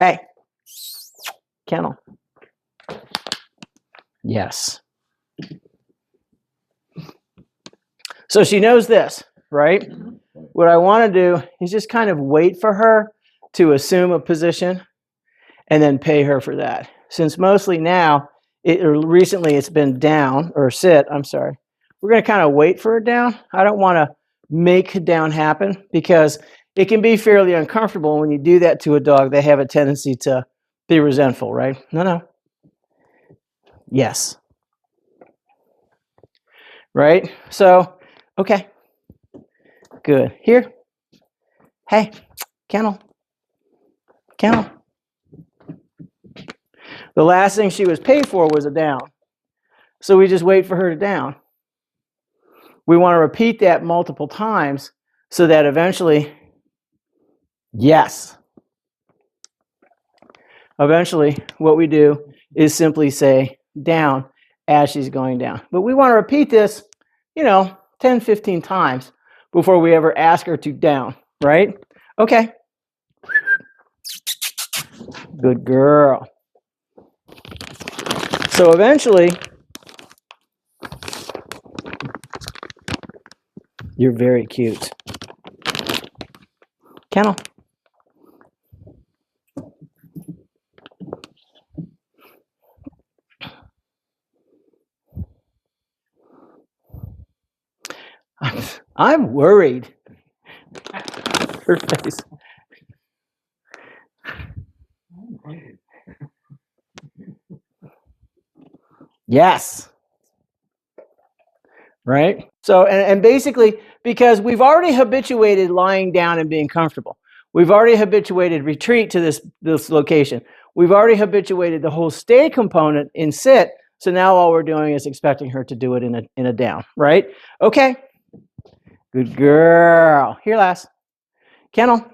Hey, kennel. Yes. So she knows this, right? What I want to do is just kind of wait for her to assume a position and then pay her for that. Since mostly now, recently it's been down, or sit, I'm sorry. We're going to kind of wait for it down. I don't want to make down happen because it can be fairly uncomfortable. When you do that to a dog, they have a tendency to be resentful, right? No. Yes. Right? So, okay. Good. Here. Hey, kennel. Kennel. The last thing she was paid for was a down. So we just wait for her to down. We want to repeat that multiple times so that eventually, yes. Eventually, what we do is simply say down as she's going down. But we want to repeat this, 10, 15 times before we ever ask her to down, right? Okay. Good girl. So eventually, you're very cute. Kennel. I'm worried. Her face. Yes. Right? So, and basically, because we've already habituated lying down and being comfortable. We've already habituated retreat to this location. We've already habituated the whole stay component in sit. So now all we're doing is expecting her to do it in a down, right? Okay. Good girl. Here, lass. Kennel.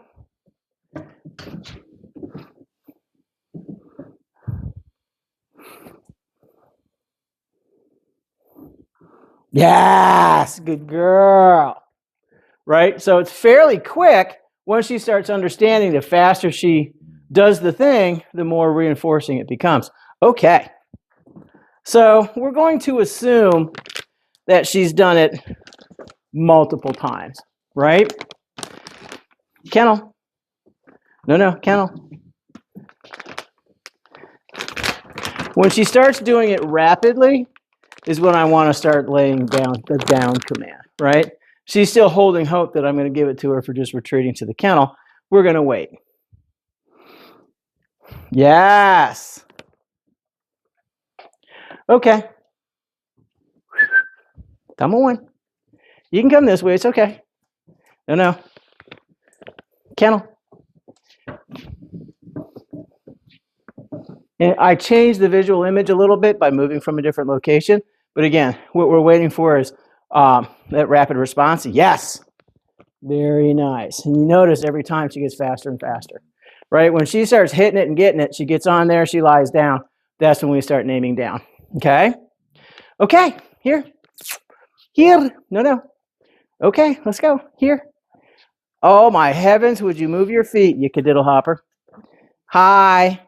Yes, good girl. Right? So it's fairly quick. Once she starts understanding, the faster she does the thing, the more reinforcing it becomes. Okay. So we're going to assume that she's done it multiple times, right? Kennel. No, kennel. When she starts doing it rapidly is when I want to start laying down the down command, right? She's still holding hope that I'm going to give it to her for just retreating to the kennel. We're going to wait. Yes. Okay. Come on. You can come this way. It's okay. No. Kennel. And I changed the visual image a little bit by moving from a different location. But again, what we're waiting for is that rapid response. Yes. Very nice. And you notice every time she gets faster and faster. Right? When she starts hitting it and getting it, she gets on there, she lies down. That's when we start naming down. Okay? Okay. Here. No. Okay, let's go. Here. Oh, my heavens. Would you move your feet, you cadiddle hopper? Hi.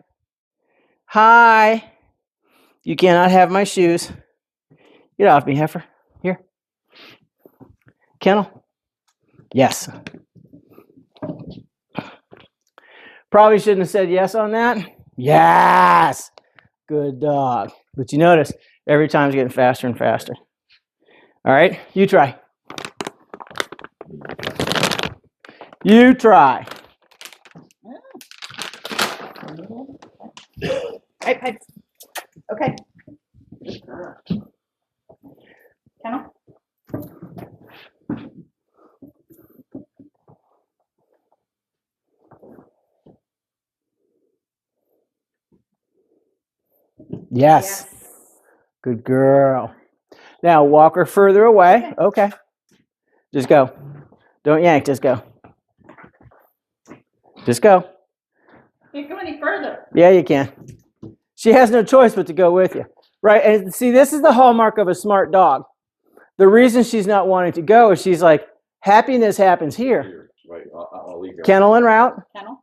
You cannot have my shoes. Get off me, heifer. Here. Kennel. Yes. Probably shouldn't have said yes on that. Yes. Good dog. But you notice every time it's getting faster and faster. All right, you try. You try. Hey. Okay. Kennel. Yes. Good girl. Now walk her further away. Okay. Just go. Don't yank. Just go. Just go. Can't go any further. Yeah, you can. She has no choice but to go with you. Right? And see, this is the hallmark of a smart dog. The reason she's not wanting to go is she's like, happiness happens here. Right. I'll leave you. Kennel en route. Kennel.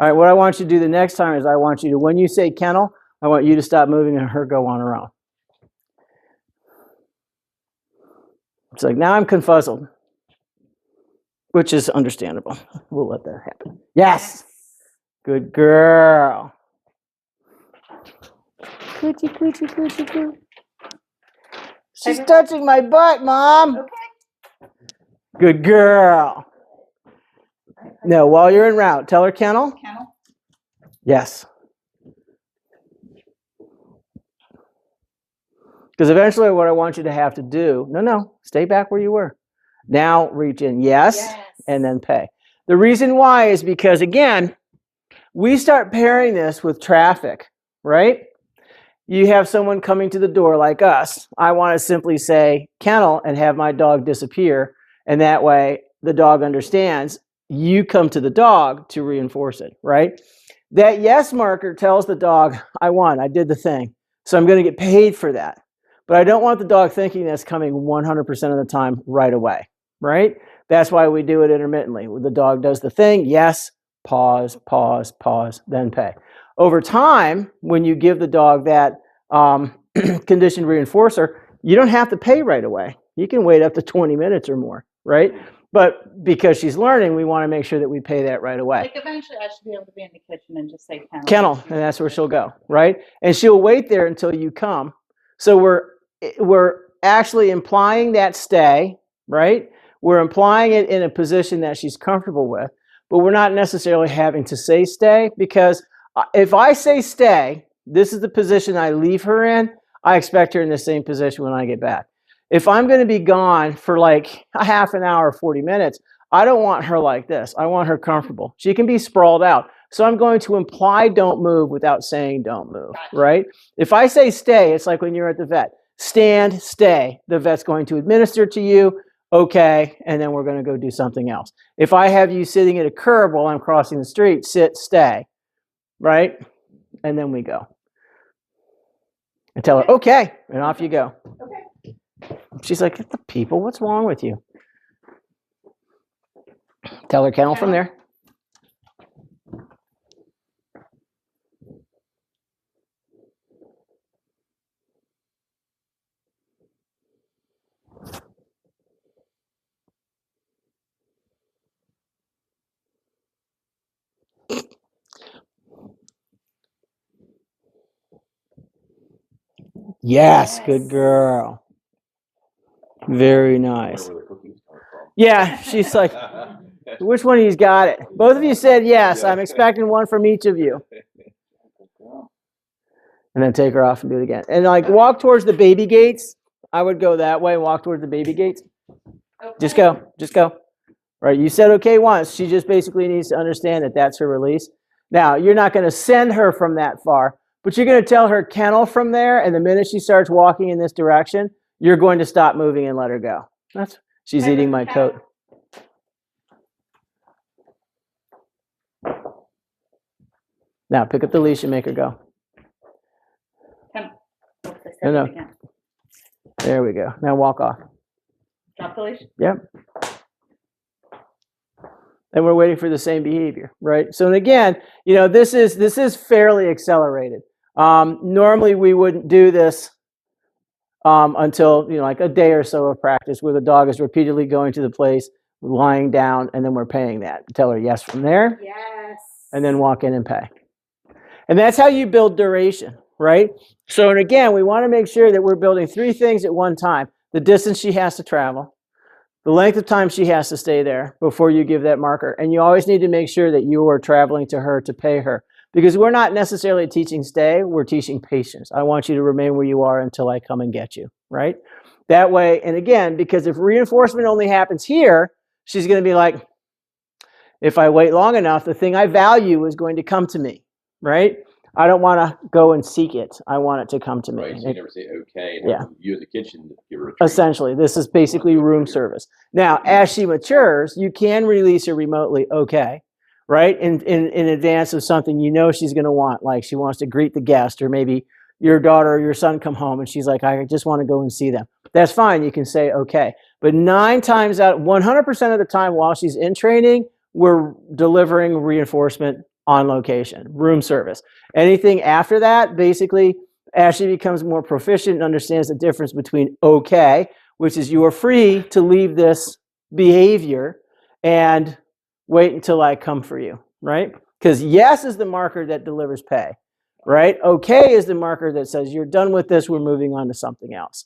All right, what I want you to do the next time is I want you to, when you say kennel, I want you to stop moving and her go on her own. It's like, now I'm confuzzled, which is understandable. We'll let that happen. Yes. Good girl. Coochie, coochie, coochie, coochie. She's touching my butt, Mom. Okay. Good girl. No, while you're en route, tell her kennel. Kennel. Yes. Because eventually what I want you to have to do, no, stay back where you were. Now reach in, yes, and then pay. The reason why is because, again, we start pairing this with traffic, right? You have someone coming to the door like us. I want to simply say kennel and have my dog disappear. And that way the dog understands you come to the dog to reinforce it, right? That yes marker tells the dog, I won, I did the thing. So I'm going to get paid for that. But I don't want the dog thinking that's coming 100% of the time right away, right? That's why we do it intermittently. The dog does the thing, yes, pause, pause, pause, then pay. Over time, when you give the dog that conditioned reinforcer, you don't have to pay right away. You can wait up to 20 minutes or more, right? But because she's learning, we want to make sure that we pay that right away. Like eventually I should be able to be in the kitchen and just say kennel. Kennel, and that's where she'll go, right? And she'll wait there until you come. So we're actually implying that stay, right? We're implying it in a position that she's comfortable with, but we're not necessarily having to say stay, because if I say stay, this is the position I leave her in, I expect her in the same position when I get back. If I'm going to be gone for like a half an hour, 40 minutes, I don't want her like this. I want her comfortable. She can be sprawled out. So I'm going to imply don't move without saying don't move, right? If I say stay, it's like when you're at the vet. Stand, stay. The vet's going to administer to you, okay, and then we're going to go do something else. If I have you sitting at a curb while I'm crossing the street, sit, stay, right? And then we go. And tell her, okay, and off you go. Okay. She's like, the people, what's wrong with you? Tell her kennel from there. Yes, good girl. Very nice. Yeah, she's like, which one of you's got it? Both of you said yes. I'm expecting one from each of you. And then take her off and do it again. And like walk towards the baby gates. I would go that way, walk towards the baby gates. Okay. Just go, just go. Right, you said okay once. She just basically needs to understand that that's her release. Now, you're not going to send her from that far, but you're going to tell her kennel from there, and the minute she starts walking in this direction, you're going to stop moving and let her go. She's eating my coat. Now, pick up the leash and make her go. Kennel. Oops, I said No. it again. There we go. Now walk off. Drop the leash. Yep. And we're waiting for the same behavior, right? So, and again, you know, this is fairly accelerated. Normally, we wouldn't do this until, you know, like a day or so of practice where the dog is repeatedly going to the place, lying down, and then we're paying that. Tell her yes from there. Yes. And then walk in and pay. And that's how you build duration, right? So, and again, we want to make sure that we're building three things at one time. The distance she has to travel, the length of time she has to stay there before you give that marker. And you always need to make sure that you are traveling to her to pay her. Because we're not necessarily teaching stay, we're teaching patience. I want you to remain where you are until I come and get you, right? That way, and again, because if reinforcement only happens here, she's going to be like, if I wait long enough, the thing I value is going to come to me, right? I don't want to go and seek it. I want it to come to me. Right, so you never say okay, and Yeah. you in the kitchen give her a treat. Essentially, this is basically room service. Now, as she matures, you can release her remotely, okay, right? In advance of something you know she's going to want, like she wants to greet the guest, or maybe your daughter or your son come home and she's like, I just want to go and see them. That's fine. You can say okay. But 9 times out, 100% of the time while she's in training, we're delivering reinforcement on location, room service. Anything after that, basically, Ashley becomes more proficient and understands the difference between okay, which is you are free to leave this behavior and wait until I come for you, right? Because yes is the marker that delivers pay, right? Okay is the marker that says you're done with this, we're moving on to something else.